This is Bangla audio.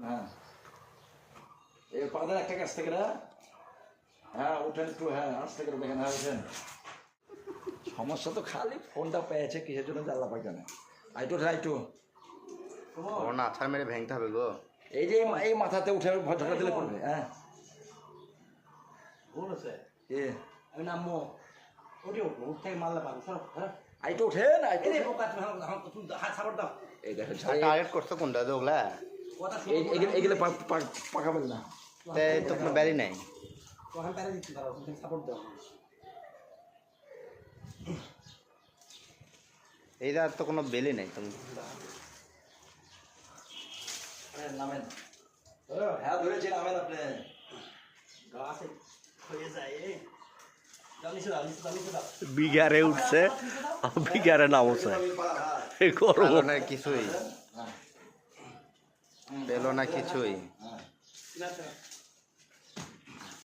হ্যাঁ এই পাদের একটা কাছ থেকে না হ্যাঁ উঠেন একটু হ্যাঁ আস্তে করে দেখেন হ্যাঁ উঠেন সমস্যা তো খালি ফোনটা পেয়েছে কিসের জন্য জানলা পাই জানে আইটু আইটু ওর না আছাড় মেরে ভেঙতে হবে গো। এই যে এই মাথাতে উঠে ঝগড়া দিলে পড়বে হ্যাঁ এ আমি নামবো ওটি উঠবো উঠ থেকে মারলে পারবো সর হ্যাঁ আইটু উঠেন আইটু এই বোকা তুমি তুমি হাত সাপোর্ট দাও এই দেখেন টার্গেট করছো কোনটা তো ওগুলা? কথা এগুলো পাকাবেন না তো কোনো ব্যারি নাই। তো আমি প্যারা দিচ্ছি দাঁড়াও তুমি সাপোর্ট দাও এইটার তো কোনো বেলি নাই তুমি। নামেন হ্যাঁ ধরেছি নামেন আপনি গাছে হয়ে যায় এই দাও নিচে দাও নিচে দাও নিচে দাও বিঘারে উঠছে বিঘারে নামছে গরম পেলো না কিছুই, পেলো না কিছুই। না